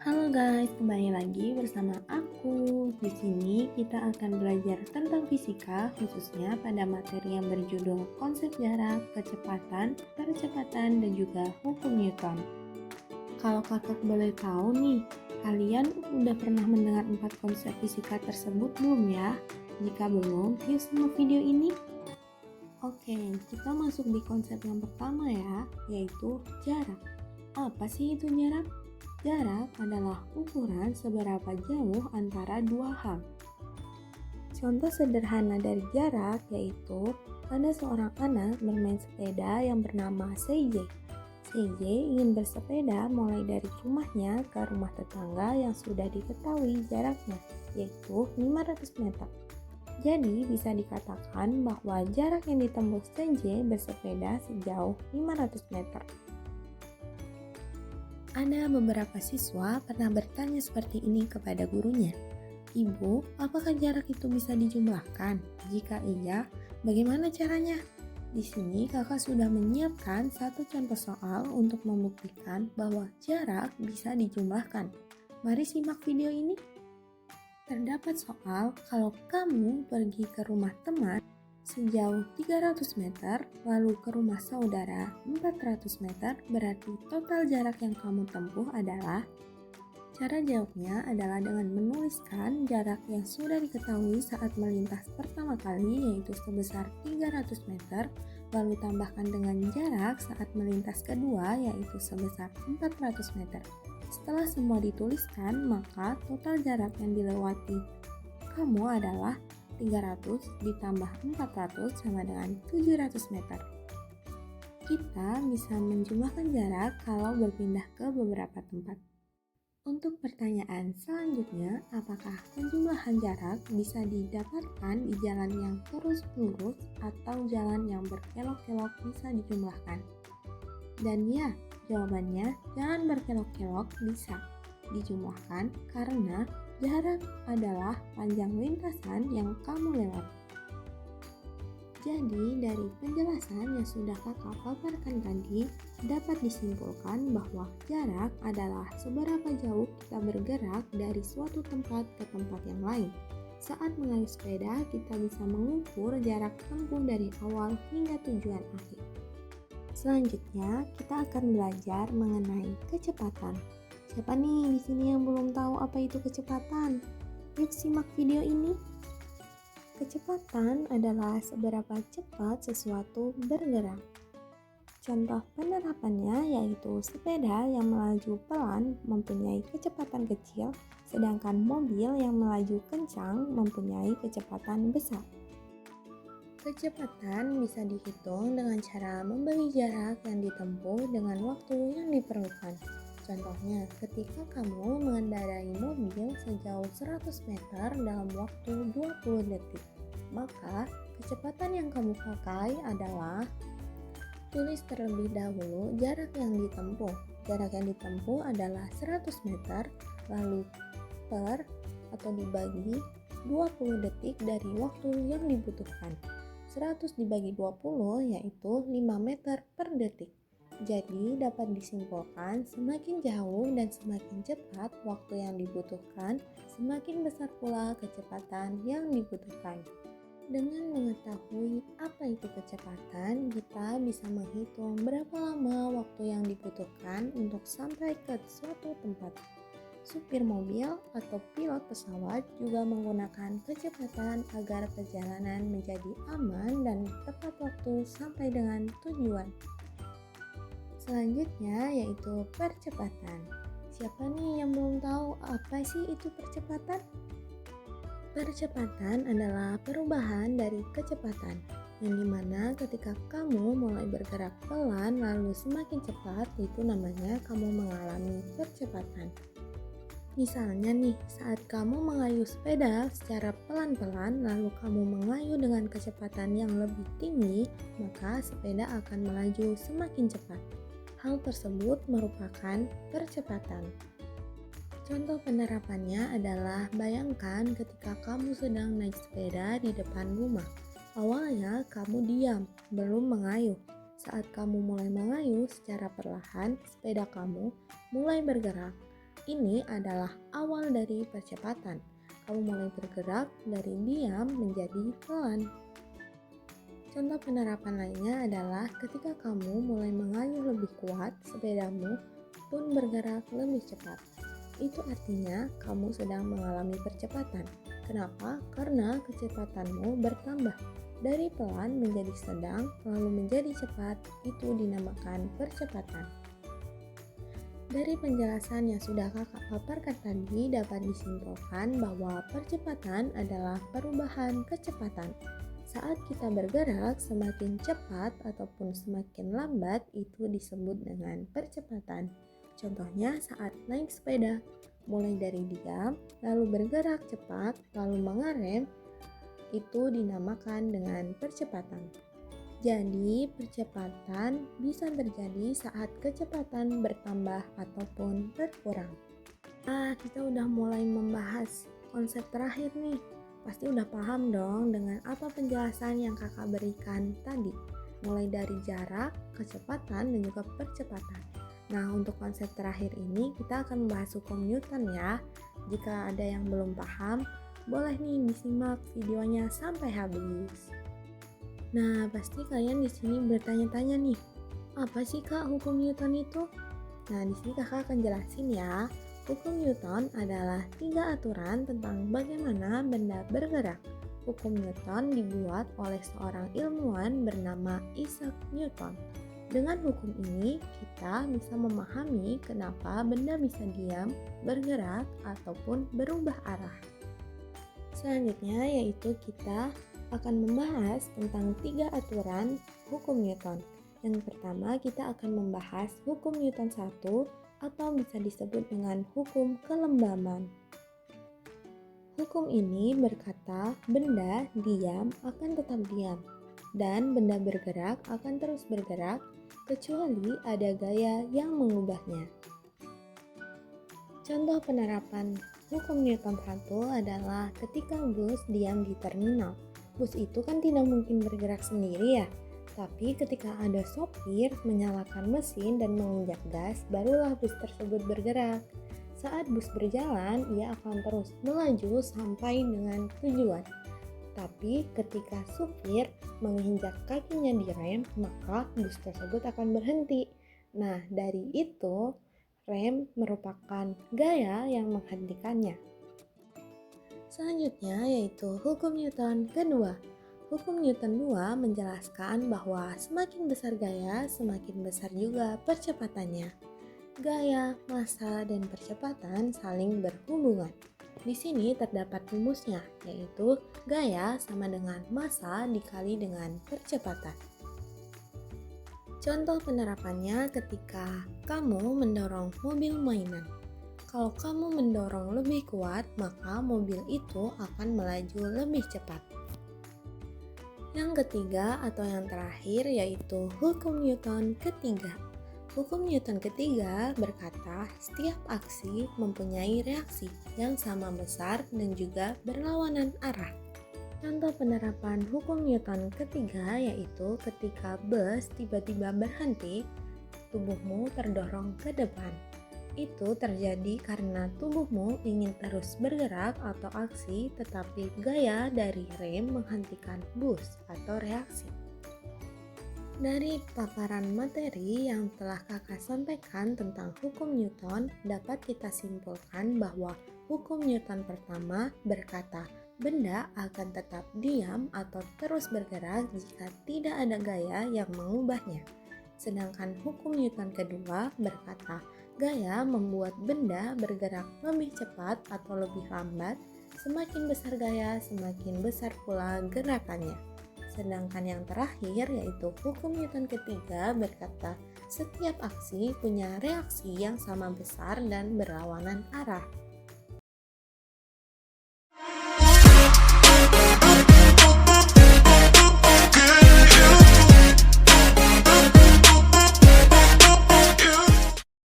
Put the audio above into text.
Halo guys, kembali lagi bersama aku. Di sini kita akan belajar tentang fisika, khususnya pada materi yang berjudul konsep jarak, kecepatan, percepatan, dan juga hukum Newton. Kalau kakak boleh tahu nih, kalian udah pernah mendengar 4 konsep fisika tersebut belum ya? Jika belum, yuk simak video ini. Oke, kita masuk di konsep yang pertama ya, yaitu jarak. Apa sih itu jarak? Jarak adalah ukuran seberapa jauh antara dua hal. Contoh sederhana dari jarak yaitu ada seorang anak bermain sepeda yang bernama CJ. CJ ingin bersepeda mulai dari rumahnya ke rumah tetangga yang sudah diketahui jaraknya, yaitu 500 meter. Jadi bisa dikatakan bahwa jarak yang ditempuh CJ bersepeda sejauh 500 meter. Ada beberapa siswa pernah bertanya seperti ini kepada gurunya. Ibu, apakah jarak itu bisa dijumlahkan? Jika iya, bagaimana caranya? Di sini kakak sudah menyiapkan satu contoh soal untuk membuktikan bahwa jarak bisa dijumlahkan. Mari simak video ini. Terdapat soal kalau kamu pergi ke rumah teman sejauh 300 meter, lalu ke rumah saudara 400 meter, berarti total jarak yang kamu tempuh adalah. Cara jawabnya adalah dengan menuliskan jarak yang sudah diketahui saat melintas pertama kali, yaitu sebesar 300 meter, lalu tambahkan dengan jarak saat melintas kedua, yaitu sebesar 400 meter. Setelah semua dituliskan, maka total jarak yang dilewati kamu adalah 300 ditambah 400 sama dengan 700 meter. Kita bisa menjumlahkan jarak kalau berpindah ke beberapa tempat. Untuk pertanyaan selanjutnya, apakah penjumlahan jarak bisa didapatkan di jalan yang terus lurus atau jalan yang berkelok-kelok bisa dijumlahkan? Dan ya, jawabannya jalan berkelok-kelok bisa dijumlahkan karena jarak adalah panjang lintasan yang kamu lewati. Jadi dari penjelasan yang sudah kakak paparkan tadi, dapat disimpulkan bahwa jarak adalah seberapa jauh kita bergerak dari suatu tempat ke tempat yang lain. Saat mengayuh sepeda, kita bisa mengukur jarak tempuh dari awal hingga tujuan akhir. Selanjutnya, kita akan belajar mengenai kecepatan. Siapa nih di sini yang belum tahu apa itu kecepatan? Yuk simak video ini. Kecepatan adalah seberapa cepat sesuatu bergerak. Contoh penerapannya yaitu sepeda yang melaju pelan mempunyai kecepatan kecil, sedangkan mobil yang melaju kencang mempunyai kecepatan besar. Kecepatan bisa dihitung dengan cara membagi jarak yang ditempuh dengan waktu yang diperlukan. Contohnya, ketika kamu mengendarai mobil sejauh 100 meter dalam waktu 20 detik, maka kecepatan yang kamu pakai adalah, tulis terlebih dahulu jarak yang ditempuh. Jarak yang ditempuh adalah 100 meter, lalu per atau dibagi 20 detik dari waktu yang dibutuhkan. 100 dibagi 20 yaitu 5 meter per detik. Jadi dapat disimpulkan semakin jauh dan semakin cepat waktu yang dibutuhkan, semakin besar pula kecepatan yang dibutuhkan. Dengan mengetahui apa itu kecepatan, kita bisa menghitung berapa lama waktu yang dibutuhkan untuk sampai ke suatu tempat. Supir mobil atau pilot pesawat juga menggunakan kecepatan agar perjalanan menjadi aman dan tepat waktu sampai dengan tujuan. Selanjutnya yaitu percepatan. Siapa nih yang belum tahu apa sih itu percepatan? Percepatan adalah perubahan dari kecepatan, yang dimana ketika kamu mulai bergerak pelan lalu semakin cepat, itu namanya kamu mengalami percepatan. Misalnya nih, saat kamu mengayuh sepeda secara pelan-pelan lalu kamu mengayuh dengan kecepatan yang lebih tinggi, maka sepeda akan melaju semakin cepat. Hal tersebut merupakan percepatan. Contoh penerapannya adalah bayangkan ketika kamu sedang naik sepeda di depan rumah. Awalnya kamu diam, belum mengayuh. Saat kamu mulai mengayuh secara perlahan, sepeda kamu mulai bergerak. Ini adalah awal dari percepatan. Kamu mulai bergerak dari diam menjadi pelan. Contoh penerapan lainnya adalah ketika kamu mulai mengayuh lebih kuat, sepedamu pun bergerak lebih cepat. Itu artinya kamu sedang mengalami percepatan. Kenapa? Karena kecepatanmu bertambah. Dari pelan menjadi sedang, lalu menjadi cepat, itu dinamakan percepatan. Dari penjelasan yang sudah kakak paparkan tadi dapat disimpulkan bahwa percepatan adalah perubahan kecepatan. Saat kita bergerak semakin cepat ataupun semakin lambat itu disebut dengan percepatan. Contohnya saat naik sepeda, mulai dari diam, lalu bergerak cepat, lalu mengerem, itu dinamakan dengan percepatan. Jadi, percepatan bisa terjadi saat kecepatan bertambah ataupun berkurang. Kita udah mulai membahas konsep terakhir nih. Pasti udah paham dong dengan apa penjelasan yang kakak berikan tadi. Mulai dari jarak, kecepatan, dan juga percepatan. Nah, untuk konsep terakhir ini kita akan membahas hukum Newton ya. Jika ada yang belum paham, boleh nih disimak videonya sampai habis. Nah, pasti kalian di sini bertanya-tanya nih, apa sih Kak hukum Newton itu? Nah, di sini Kakak akan jelasin ya. Hukum Newton adalah 3 aturan tentang bagaimana benda bergerak. Hukum Newton dibuat oleh seorang ilmuwan bernama Isaac Newton. Dengan hukum ini, kita bisa memahami kenapa benda bisa diam, bergerak, ataupun berubah arah. Selanjutnya yaitu kita akan membahas tentang 3 aturan hukum Newton. Yang pertama kita akan membahas hukum Newton 1 atau bisa disebut dengan hukum kelembaban. Hukum ini berkata benda diam akan tetap diam dan benda bergerak akan terus bergerak kecuali ada gaya yang mengubahnya. Contoh penerapan hukum Newton 1 adalah ketika bus diam di terminal. Bus itu kan tidak mungkin bergerak sendiri ya, tapi ketika ada sopir menyalakan mesin dan menginjak gas, barulah bus tersebut bergerak. Saat bus berjalan, ia akan terus melaju sampai dengan tujuan. Tapi ketika supir menginjak kakinya di rem, maka bus tersebut akan berhenti. Nah, dari itu, rem merupakan gaya yang menghentikannya. Selanjutnya yaitu hukum Newton kedua. Hukum Newton 2 menjelaskan bahwa semakin besar gaya, semakin besar juga percepatannya. Gaya, massa, dan percepatan saling berhubungan. Di sini terdapat rumusnya, yaitu gaya sama dengan massa dikali dengan percepatan. Contoh penerapannya ketika kamu mendorong mobil mainan. Kalau kamu mendorong lebih kuat, maka mobil itu akan melaju lebih cepat. Yang ketiga atau yang terakhir yaitu hukum Newton ketiga. Hukum Newton ketiga berkata setiap aksi mempunyai reaksi yang sama besar dan juga berlawanan arah. Contoh penerapan hukum Newton ketiga yaitu ketika bus tiba-tiba berhenti, tubuhmu terdorong ke depan. Itu terjadi karena tubuhmu ingin terus bergerak atau aksi, tetapi gaya dari rem menghentikan bus atau reaksi. Dari paparan materi yang telah kakak sampaikan tentang hukum Newton, dapat kita simpulkan bahwa hukum Newton pertama berkata benda akan tetap diam atau terus bergerak jika tidak ada gaya yang mengubahnya. Sedangkan hukum Newton kedua berkata gaya membuat benda bergerak lebih cepat atau lebih lambat. Semakin besar gaya, semakin besar pula gerakannya. Sedangkan yang terakhir yaitu hukum Newton ketiga berkata setiap aksi punya reaksi yang sama besar dan berlawanan arah.